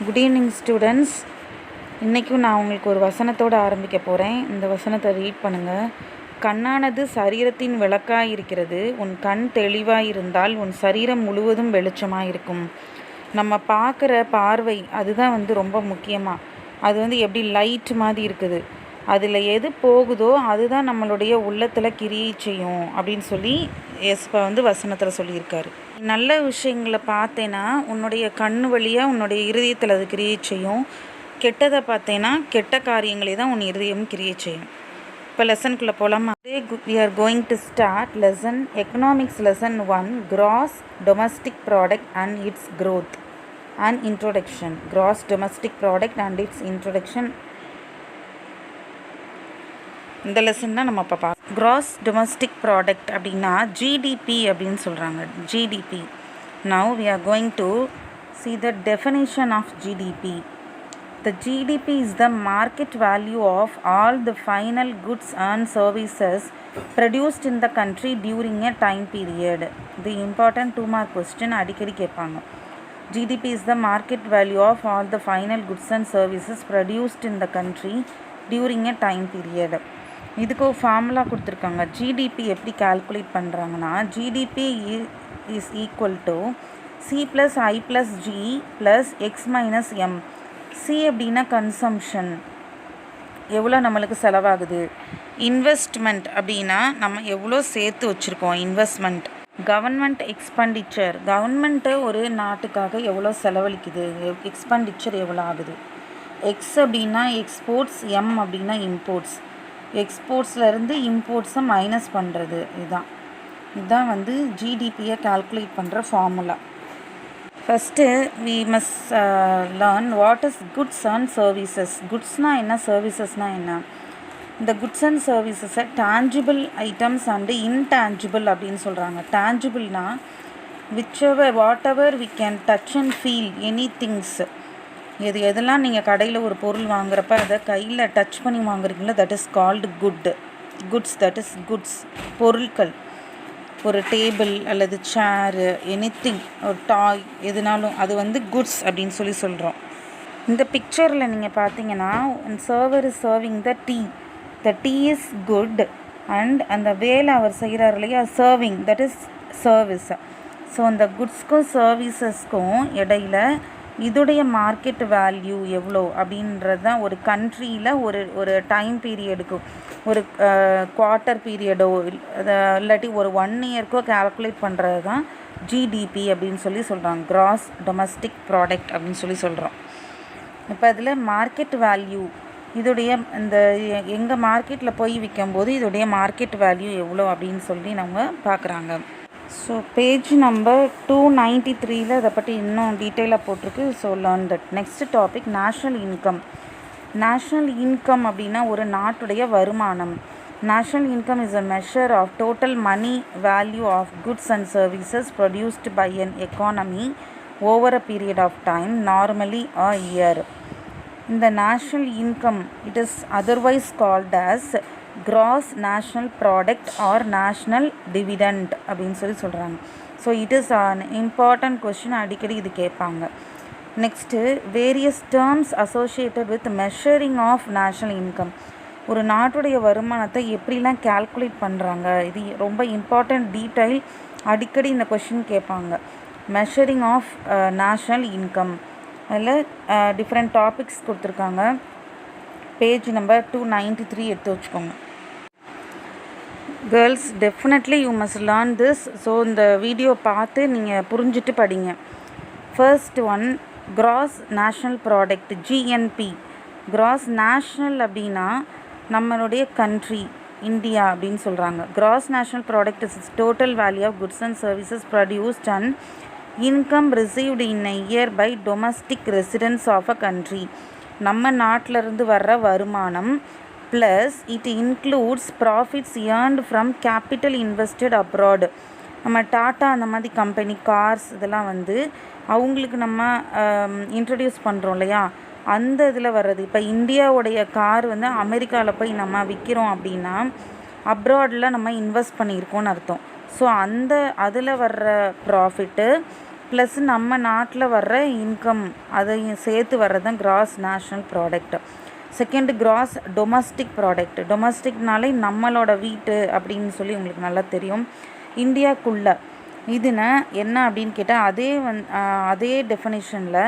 Good evening students. இன்றைக்கும் நான் உங்களுக்கு ஒரு வசனத்தோடு ஆரம்பிக்க போகிறேன். இந்த வசனத்தை ரீட் பண்ணுங்கள். கண்ணானது சரீரத்தின் விளக்காய் இருக்கிறது. உன் கண் தெளிவாக இருந்தால் உன் சரீரம் முழுவதும் வெளிச்சமாக இருக்கும். நம்ம பார்க்குற பார்வை அதுதான் ரொம்ப முக்கியமாக. அது எப்படி லைட் மாதிரி இருக்குது. அதில் எது போகுதோ அதுதான் நம்மளுடைய உள்ளத்தில் கிரியை செய்யும் அப்படின்னு சொல்லி எஸ்பா வசனத்தில் சொல்லியிருக்காரு. நல்ல விஷயங்களை பார்த்தேன்னா உன்னுடைய கண் வழியாக உன்னுடைய இருதயத்தில் அது கிரியேட் செய்யும். கெட்டதை பார்த்தேன்னா கெட்ட காரியங்களே தான் உன் இருதயம் கிரியேட் செய்யும். இப்போ லெசனுக்குள்ளே போகலாமா? We are going to start lesson economics lesson 1 gross domestic product and its growth and introduction. Gross domestic product and its introduction. இந்த லெசன் தான் நம்ம இப்போ பார்க்க. க்ராஸ் டொமஸ்டிக் ப்ராடக்ட் அப்படின்னா ஜிடிபி அப்படின்னு சொல்கிறாங்க. GDP. Now we are going to see the definition of GDP. The GDP is the market value of all the final goods and services produced in the country during a time period. The important 2 mark question அடிக்கடி கேட்பாங்க. GDP is the market value of all the final goods and services produced in the country during a time period. இதுக்கு ஒரு formula கொடுத்துருக்காங்க. GDP எப்படி calculate பண்ணுறாங்கன்னா GDP is equal to C plus I plus G plus X minus M. C அப்படின்னா consumption, எவ்வளோ நம்மளுக்கு செலவாகுது. Investment அப்படின்னா நம்ம எவ்வளோ சேர்த்து வச்சுருக்கோம் இன்வெஸ்ட்மெண்ட். கவர்மெண்ட் எக்ஸ்பெண்டிச்சர், கவர்மெண்ட்டு ஒரு நாட்டுக்காக எவ்வளோ செலவழிக்குது, எக்ஸ்பெண்டிச்சர் எவ்வளோ ஆகுது. எக்ஸ் அப்படின்னா எக்ஸ்போர்ட்ஸ், எம் அப்படின்னா இம்போர்ட்ஸ். எக்ஸ்போர்ட்ஸ்லேருந்து இம்போர்ட்ஸை மைனஸ் பண்ணுறது. இதுதான் ஜிடிபியை கால்குலேட் பண்ணுற formula. First we must learn what is goods and services. குட்ஸ்னால் என்ன, சர்வீசஸ்னால் என்ன. இந்த குட்ஸ் அண்ட் சர்வீசஸை டேஞ்சிபிள் ஐட்டம்ஸ் அண்டு இன்டேஞ்சிபிள் அப்படின்னு சொல்கிறாங்க. டேஞ்சிபிள்னால் whatever we can touch and feel any things. எதெல்லாம் நீங்கள் கடையில் ஒரு பொருள் வாங்குறப்ப அதை கையில் டச் பண்ணி வாங்குறீங்களோ that is called goods. That is goods, பொருட்கள். ஒரு டேபிள் அல்லது சேரு, எனிதிங், ஒரு டாய், எதுனாலும் அது குட்ஸ் அப்படின்னு சொல்கிறோம். இந்த பிக்சரில் நீங்கள் பார்த்தீங்கன்னா server is serving the tea. The tea is good and அந்த வேலை அவர் செய்கிறார் இல்லையா, serving, that is service. So அந்த குட்ஸ்க்கும் சர்வீசஸ்க்கும் இடையில் இதோடைய மார்க்கெட் வேல்யூ எவ்வளோ அப்படின்றது தான் ஒரு கண்ட்ரியில் ஒரு டைம் பீரியடுக்கு, ஒரு குவார்ட்டர் பீரியடோ இல்லாட்டி ஒரு 1 இயர்க்கோ கால்குலேட் பண்ணுறது தான் ஜிடிபி அப்படின்னு சொல்கிறாங்க. கிராஸ் டொமஸ்டிக் ப்ராடக்ட் அப்படின்னு சொல்கிறோம். இப்போ அதில் மார்க்கெட் வேல்யூ, இதோடைய இந்த எங்கள் மார்க்கெட்டில் போய் விற்கும்போது இதோடைய மார்க்கெட் வேல்யூ எவ்வளோ அப்படின்னு நம்ம பார்க்குறாங்க. ஸோ பேஜ் நம்பர் 293 இதை பற்றி இன்னும் டீட்டெயிலாக போட்டிருக்கு. So learn that. Next topic national income. National income அப்படின்னா ஒரு நாட்டுடைய வருமானம். National income is a measure of total money value of goods and services produced by an economy over a period of time, normally a year. இந்த national income it is otherwise called as gross national product or national dividend அப்படின்னு சொல்கிறாங்க. So it is an important question. அடிக்கடி இது கேட்பாங்க. Next various terms associated with measuring of national income. ஒரு நாட்டுடைய வருமானத்தை எப்படிலாம் கால்குலேட் பண்ணுறாங்க, இது ரொம்ப இம்பார்ட்டண்ட் டீட்டெயில். அடிக்கடி இந்த கொஷின் கேட்பாங்க. மெஷரிங் ஆஃப் நேஷ்னல் இன்கம் அதில் டிஃப்ரெண்ட் டாபிக்ஸ் கொடுத்துருக்காங்க. பேஜ் நம்பர் 293 எடுத்து வச்சுக்கோங்க. Girls definitely you must learn this. So இந்த வீடியோ பார்த்து நீங்கள் புரிஞ்சுட்டு படிங்க. First one, gross national product, GNP. Gross national அப்படின்னா நம்மளுடைய கண்ட்ரி இந்தியா அப்படின்னு சொல்கிறாங்க. Gross national product is total value of goods and services produced and income received in a year by domestic residents of a country. நம்ம நாட்டிலிருந்து வர்ற வருமானம் plus it includes profits earned from capital invested abroad. நம்ம tata அந்த மாதிரி company, cars, இதெல்லாம் அவங்களுக்கு நம்ம இன்ட்ரடியூஸ் பண்ணுறோம் இல்லையா, அந்த இதில் வர்றது. இப்போ இந்தியாவுடைய கார் அமெரிக்காவில் போய் நம்ம விற்கிறோம் அப்படின்னா அப்ராடில் நம்ம இன்வெஸ்ட் பண்ணியிருக்கோன்னு அர்த்தம். ஸோ அதில் வர்ற ப்ராஃபிட்டு ப்ளஸ் நம்ம நாட்டில் வர்ற இன்கம் அதையும் சேர்த்து வர்றது தான் gross national product. Second gross domestic product. டொமஸ்டிக்னாலே நம்மளோட வீட்டு அப்படின்னு சொல்லி உங்களுக்கு நல்லா தெரியும். இந்தியாக்குள்ளே இதுனா என்ன அப்படின்னு கேட்டால் அதே டெஃபினிஷனில்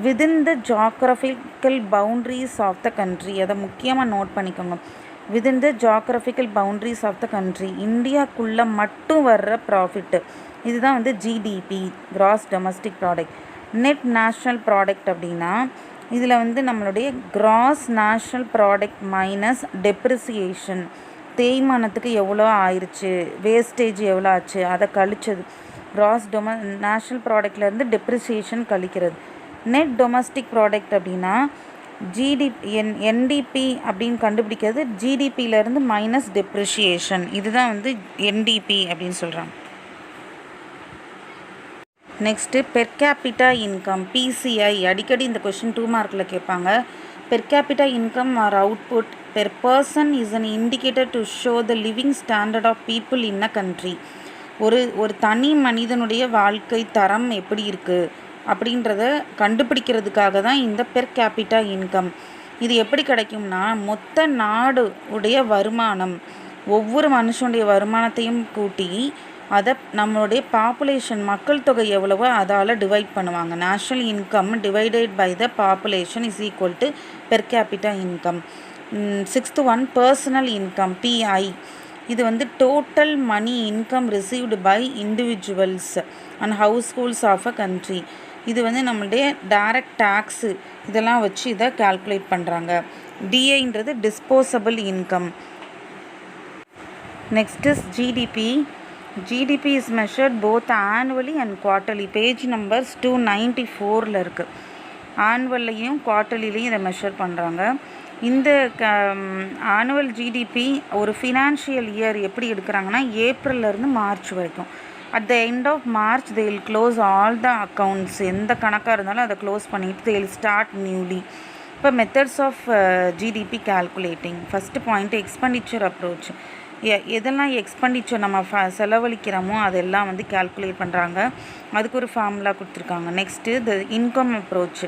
within the geographical boundaries of the country. அதை முக்கியமாக நோட் பண்ணிக்கோங்க. Within the geographical boundaries of the country, இந்தியாக்குள்ளே மட்டும் வர்ற ப்ராஃபிட்டு, இதுதான் வந்து GDP, gross domestic product. Net national product அப்படின்னா இதில் வந்து நம்மளுடைய gross national product minus depreciation, தேய்மானத்துக்கு எவ்வளோ ஆயிடுச்சு, வேஸ்டேஜ் எவ்வளோ ஆச்சு, அதை கழிச்சது. கிராஸ் நேஷ்னல் ப்ராடக்ட்லேருந்து டெப்ரிசியேஷன் கழிக்கிறது. நெட் டொமஸ்டிக் ப்ராடக்ட் அப்படின்னா என்டிபி அப்படின்னு கண்டுபிடிக்கிறது, ஜிடிபியிலேருந்து மைனஸ் டெப்ரிசியேஷன், இதுதான் வந்து என்டிபி அப்படின்னு சொல்கிறாங்க. Next per capita income, PCI. அடிக்கடி இந்த கொஷின் 2 மார்க்கில் கேட்பாங்க. Per capita income or output per person is an indicator to show the living standard of people in a country. ஒரு தனி மனிதனுடைய வாழ்க்கை தரம் எப்படி இருக்குது அப்படின்றத கண்டுபிடிக்கிறதுக்காக தான் இந்த பெர் கேபிட்டா இன்கம். இது எப்படி கிடைக்கும்னா, மொத்த நாடு உடைய வருமானம், ஒவ்வொரு மனுஷனுடைய வருமானத்தையும் கூட்டி அதை நம்மளுடைய பாப்புலேஷன், மக்கள் தொகை எவ்வளவோ அதால் டிவைட் பண்ணுவாங்க. National income divided by the population is equal to per capita income. 6th one personal income, PI. இது வந்து total money income received by individuals and households of a country. இது வந்து நம்மளுடைய டைரக்ட் டேக்ஸு இதெல்லாம் வச்சு இதை calculate பண்ணுறாங்க. டிஐன்றது disposable income. Next is GDP. GDP is measured both annually and quarterly. Page numbers 294 இருக்குது. ஆனுவல்லையும் குவார்ட்டர்லிலையும் இதை மெஷர் பண்ணுறாங்க. இந்த ஆனுவல் ஜிடிபி ஒரு ஃபினான்ஷியல் இயர் எப்படி எடுக்கிறாங்கன்னா ஏப்ரல்லேருந்து மார்ச் வரைக்கும். At the end of March they will close all the accounts. எந்த கணக்காக இருந்தாலும் அதை க்ளோஸ் பண்ணிவிட்டு they will start newly. இப்போ methods of GDP calculating. First point expenditure approach. எதெல்லாம் எக்ஸ்பெண்டிச்சர் நம்ம செலவழிக்கிறோமோ அதெல்லாம் வந்து கால்குலேட் பண்ணுறாங்க. அதுக்கு ஒரு ஃபார்முலா கொடுத்துருக்காங்க. Next the income approach.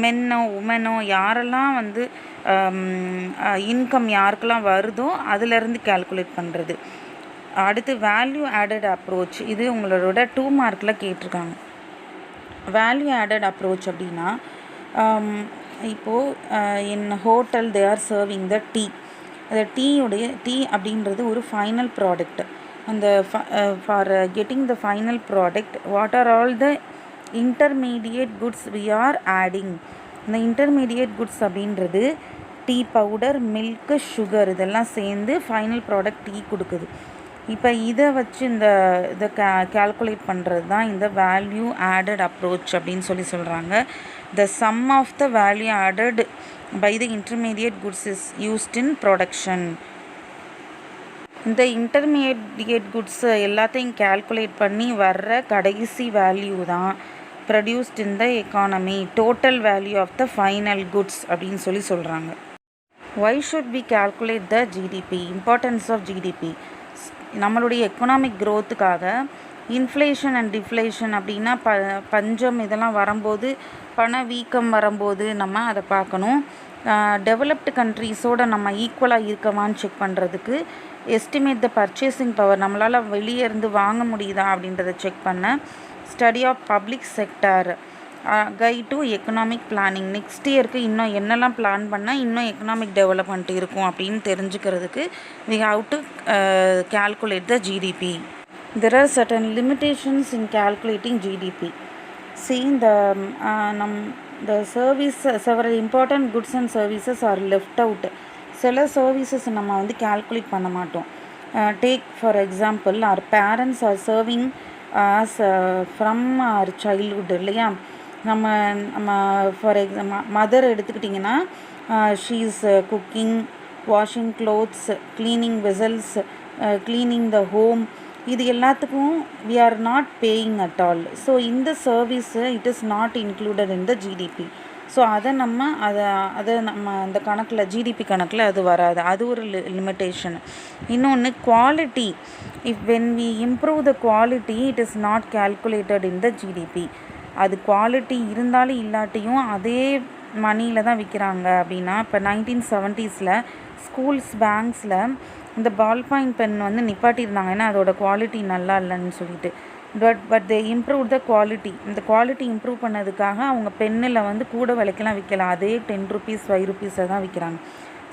மென்னோ உமனோ யாரெல்லாம் வந்து இன்கம் யாருக்கெல்லாம் வருதோ அதிலேருந்து கால்குலேட் பண்ணுறது. அடுத்து வேல்யூ ஆடட் அப்ரோச். இது உங்களோட 2 மார்க்கில் கேட்டிருக்காங்க. வேல்யூ ஆடட் அப்ரோச் அப்படின்னா இப்போது in hotel they are serving the tea. அந்த டீ அப்படின்றது ஒரு ஃபைனல் ப்ராடக்ட். அந்த for getting the final product what are all the intermediate goods we are adding. இந்த இன்டர்மீடியேட் குட்ஸ் அப்படின்றது டீ பவுடர், மில்க்கு, சுகர் இதெல்லாம் சேர்ந்து ஃபைனல் ப்ராடக்ட் டீ கொடுக்குது. இப்போ இதை வச்சு இதை கால்குலேட் பண்ணுறது தான் இந்த வேல்யூ ஆடட் அப்ரோச் அப்படின்னு சொல்கிறாங்க. The sum of the value added by the intermediate goods is used in production. இந்த இன்டர்மீடியேட் குட்ஸ் எல்லாத்தையும் கால்குலேட் பண்ணி வர்ற கடைசி வேல்யூ தான் produced in the economy, total value of the final goods அப்படின்னு சொல்கிறாங்க. why should we calculate the GDP? Importance of GDP. நம்மளுடைய economic க்ரோத்துக்காக இன்ஃப்ளேஷன் அண்ட் டிஃப்ளேஷன் அப்படின்னா பஞ்சம் இதெல்லாம் வரும்போது, பண வீக்கம் வரும்போது நம்ம அதை பார்க்கணும். டெவலப்டு கண்ட்ரீஸோடு நம்ம ஈக்குவலாக இருக்கமான்னு செக் பண்ணுறதுக்கு எஸ்டிமேட் த பர்ச்சேசிங் பவர், நம்மளால் வெளியே இருந்து வாங்க முடியுதா அப்படின்றத செக் பண்ண. Study of public sector, guide to economic planning. Next இயருக்கு இன்னும் என்னெல்லாம் பிளான் பண்ணால் இன்னும் எக்கனாமிக் டெவலப்மெண்ட் இருக்கும் அப்படின்னு தெரிஞ்சுக்கிறதுக்கு we have to calculate the GDP. There are certain limitations in calculating GDP. See, the service, several important goods and services are left out. சில services நம்ம வந்து கால்குலேட் பண்ண மாட்டோம். Take for example, our parents are serving us from our childhood இல்லையா. நம்ம for mother எடுத்துக்கிட்டிங்கன்னா she is cooking, washing clothes, cleaning vessels, cleaning the home. இது எல்லாத்துக்கும் we are not paying at all. So இந்த service it is not included in the GDP. So அதை நம்ம அந்த கணக்கில் ஜிடிபி கணக்கில் அது வராது. அது ஒரு லிமிட்டேஷன். இன்னொன்று quality. If when we improve the quality it is not calculated in the GDP. அது குவாலிட்டி இருந்தாலும் இல்லாட்டியும் அதே மணியில் தான் விற்கிறாங்க. அப்படின்னா இப்போ 1970s ஸ்கூல்ஸ் பேங்க்ஸில் இந்த பால் பாயிண்ட் பென் வந்து நிப்பாட்டியிருந்தாங்க, ஏன்னா அதோட குவாலிட்டி நல்லா இல்லைன்னு சொல்லிட்டு. But they improve the quality. இந்த குவாலிட்டி இம்ப்ரூவ் பண்ணதுக்காக அவங்க பென்னில் வந்து கூட விலைக்கெல்லாம் விற்கலாம். அதே 10 rupees 5 rupees தான் விற்கிறாங்க.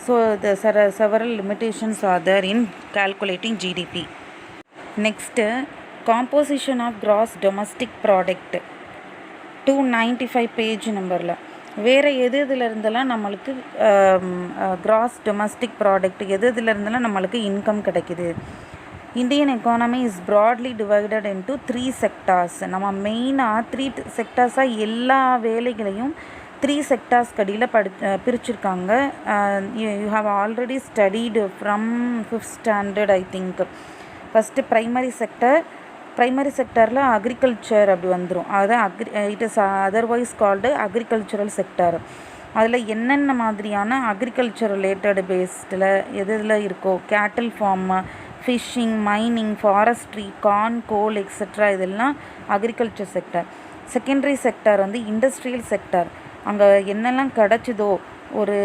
So the several limitations are there in calculating GDP. Next composition of gross domestic product 295 page நம்பரில் வேறு எதுலேருந்தெல்லாம் நம்மளுக்கு கிராஸ் டொமஸ்டிக் ப்ராடக்ட் எதுலேருந்தெல்லாம் நம்மளுக்கு இன்கம் கிடைக்குது. Indian economy is broadly divided into 3 sectors. நம்ம மெயினாக 3 sectorsஆக எல்லா வேலைகளையும் 3 sectors கடியில் பிரிச்சுருக்காங்க. You have already studied from 5th standard I think. First primary செக்டரில் அக்ரிகல்ச்சர் அப்படி வந்துடும். அதுதான் it is otherwise called agricultural sector. அதில் என்னென்ன மாதிரியான அக்ரிகல்ச்சர் ரிலேட்டட் பேஸ்டில் எதில் இருக்கோ, cattle farm, fishing, mining, forestry, corn, coal etcetera, இதெல்லாம் அக்ரிகல்ச்சர் செக்டர். செகண்டரி செக்டர் வந்து இண்டஸ்ட்ரியல் செக்டர். அங்கே என்னெல்லாம் கிடச்சிதோ, ஒரு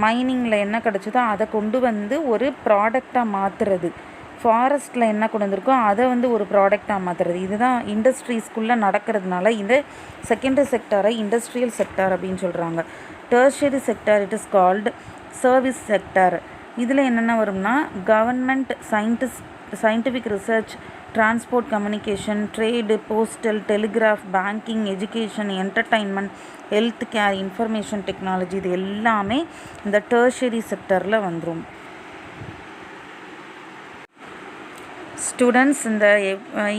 மைனிங்கில் என்ன கிடச்சிதோ அதை கொண்டு வந்து ஒரு ப்ராடக்டாக மாற்றுறது. ஃபாரஸ்ட்டில் என்ன கொண்டு வந்திருக்கோ அதை வந்து ஒரு ப்ராடக்டாக மாற்றுறது. இதுதான் இண்டஸ்ட்ரீஸ்குள்ளே நடக்கிறதுனால இந்த செகண்டரி செக்டரை இண்டஸ்ட்ரியல் செக்டர் அப்படின்னு சொல்கிறாங்க. Tertiary sector it is called service sector. இதில் என்னென்ன வரும்னா government, scientific research, transport, communication, trade, postal, telegraph, banking, education, entertainment, health care, information technology, இது எல்லாமே இந்த டெர்ஷரி செக்டரில் வந்துடும். ஸ்டூடெண்ட்ஸ், இந்த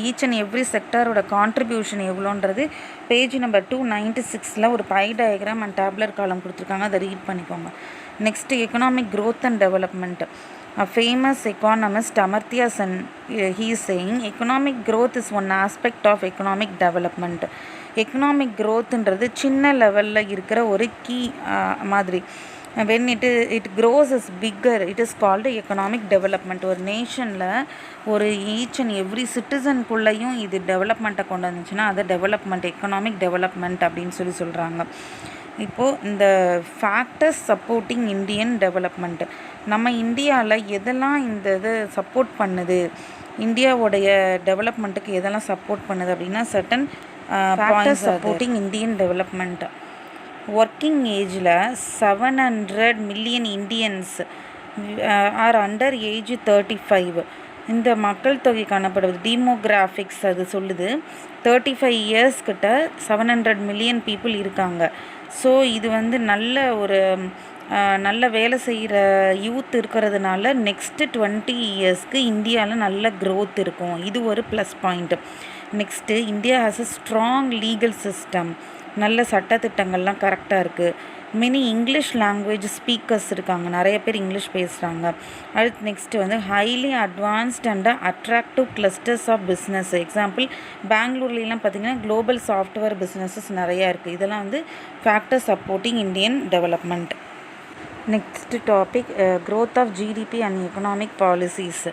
ஈச் அண்ட் எவ்ரி செக்டரோட கான்ட்ரிபியூஷன் எவ்வளோன்றது பேஜ் நம்பர் 296 ஒரு பை டயக்ராம் அண்ட் டேப்லர் காலம் கொடுத்துருக்காங்க, அதை ரீட் பண்ணிக்கோங்க. Next economic growth and development. A famous economist Amartya Sen, he is saying economic growth is one aspect of economic development. Economic growthன்றது சின்ன லெவலில் இருக்கிற ஒரு கீ மாதிரி. when it grows is bigger, it is called economic development. ஒரு நேஷனில் ஒரு each and every சிட்டிசனுக்குள்ளேயும் இது டெவலப்மெண்ட்டை கொண்டு வந்துச்சுன்னா அதை டெவலப்மெண்ட், எக்கனாமிக் டெவலப்மெண்ட் அப்படின்னு சொல்கிறாங்க. இப்போது இந்த ஃபேக்டர்ஸ் சப்போர்ட்டிங் இந்தியன் டெவலப்மெண்ட், நம்ம இந்தியாவில் எதெல்லாம் இந்த இது சப்போர்ட் பண்ணுது, இந்தியாவுடைய டெவலப்மெண்ட்டுக்கு எதெல்லாம் சப்போர்ட் பண்ணுது அப்படின்னா certain factors supporting Indian development. Working ஏஜில் 700 million Indians are under age 35. இந்த மக்கள் தொகை காணப்படுவது டீமோகிராஃபிக்ஸ் அது சொல்லுது. 35 years கிட்ட 700 million people இருக்காங்க. ஸோ இது வந்து நல்ல வேலை செய்கிற யூத் இருக்கிறதுனால நெக்ஸ்ட்டு 20 yearsக்கு இந்தியாவில் நல்ல க்ரோத் இருக்கும். இது ஒரு plus point. Next India has a strong legal system. நல்ல சட்டத்திட்டங்கள்லாம் கரெக்டாக இருக்குது. மெனி இங்கிலீஷ் லாங்குவேஜ் ஸ்பீக்கர்ஸ் இருக்காங்க, நிறைய பேர் இங்கிலீஷ் பேசுகிறாங்க. அடுத்து நெக்ஸ்ட்டு வந்து highly advanced and attractive clusters of business. Example பெங்களூர்லாம் பார்த்திங்கன்னா குளோபல் சாஃப்ட்வேர் பிஸ்னஸஸ் நிறையா இருக்குது. இதெல்லாம் வந்து factor supporting Indian development. Next topic growth of GDP and economic policies.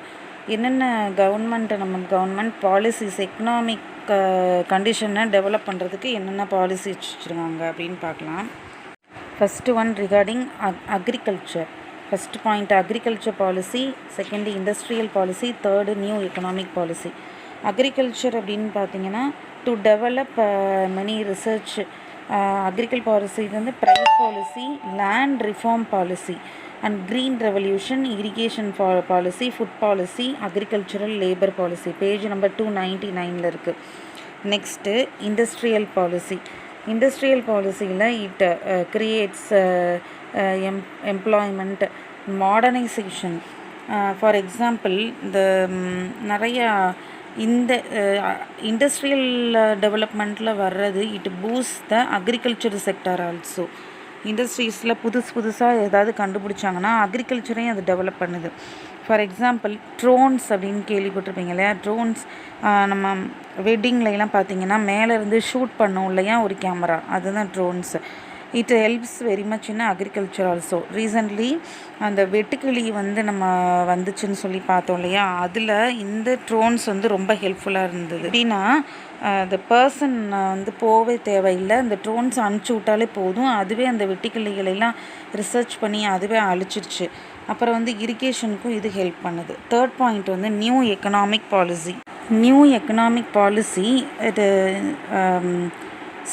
என்னென்ன கவர்மெண்ட் பாலிசிஸ் எக்கனாமிக் கண்டிஷனை டெவலப் பண்ணுறதுக்கு என்னென்ன பாலிசி வச்சுருக்காங்க அப்படின்னு பார்க்கலாம். First one regarding agriculture. First point agriculture policy, second industrial policy, third new economic policy. Agriculture அப்படின்னு பார்த்தீங்கன்னா to develop many research. Agricultural policy வந்து price policy, land reform policy and green revolution, irrigation policy, food policy, agricultural labour policy. Page number 299 இருக்குது. Next industrial policy. Industrial பாலிசியில் it creates employment, modernisation. For example இந்த நிறையா இந்த industrial டெவலப்மெண்ட்டில் வர்றது it boost the agriculture sector also. இண்டஸ்ட்ரீஸில் புதுசாக ஏதாவது கண்டுபிடிச்சாங்கன்னா அக்ரிகல்ச்சரையும் அது டெவலப் பண்ணுது. ஃபார் எக்ஸாம்பிள் ட்ரோன்ஸ் அப்படின்னு கேள்விப்பட்டிருப்பீங்க இல்லையா? ட்ரோன்ஸ் நம்ம வெட்டிங்லலாம் பார்த்தீங்கன்னா மேலேருந்து ஷூட் பண்ணோம் இல்லையா ஒரு கேமரா, அதுதான் drones. It helps very much in agriculture also. Recently அந்த வெட்டுக்கிளி வந்து நம்ம வந்துச்சுன்னு சொல்லி பார்த்தோம் இல்லையா? அதில் இந்த ட்ரோன்ஸ் வந்து ரொம்ப ஹெல்ப்ஃபுல்லாக இருந்தது. எப்படின்னா அந்த பர்சன் வந்து போவே தேவையில்லை, அந்த ட்ரோன்ஸ் அனுப்பிச்சி விட்டாலே போதும், அதுவே அந்த வெட்டுக்கிளிகளெல்லாம் ரிசர்ச் பண்ணி அதுவே அழிச்சிருச்சு. அப்புறம் வந்து இரிகேஷனுக்கும் இது ஹெல்ப் பண்ணுது. தேர்ட் பாயிண்ட் வந்து new economic policy. New economic policy இது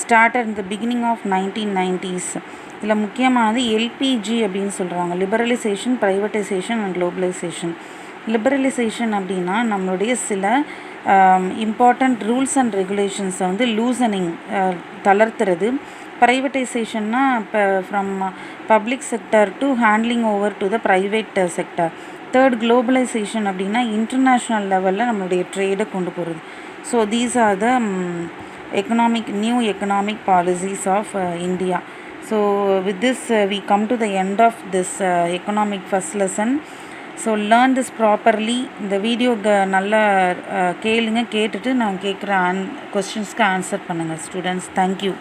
started in the beginning of 1990s. இதில் முக்கியமானது எல்பிஜி அப்படின்னு சொல்கிறாங்க, liberalisation, privatisation and globalisation. Liberalisation அப்படின்னா நம்மளுடைய சில இம்பார்ட்டண்ட் ரூல்ஸ் அண்ட் ரெகுலேஷன்ஸை வந்து லூசனிங், தளர்த்துறது. ப்ரைவேட்டைசேஷன்னா இப்போ from public sector to handling over to the private sector. Third globalisation அப்படின்னா இன்டர்நேஷ்னல் லெவலில் நம்மளுடைய ட்ரேடை கொண்டு போகிறது. So these are the new economic policies of India. So with this we come to the end of this economic first lesson. So learn this properly. இந்த video நல்லா கேளுங்க, கேட்டுட்டு நான் கேட்குற கொஸ்டின்ஸ்க்கு ஆன்சர் பண்ணுங்கள் ஸ்டூடெண்ட்ஸ். தேங்க்யூ.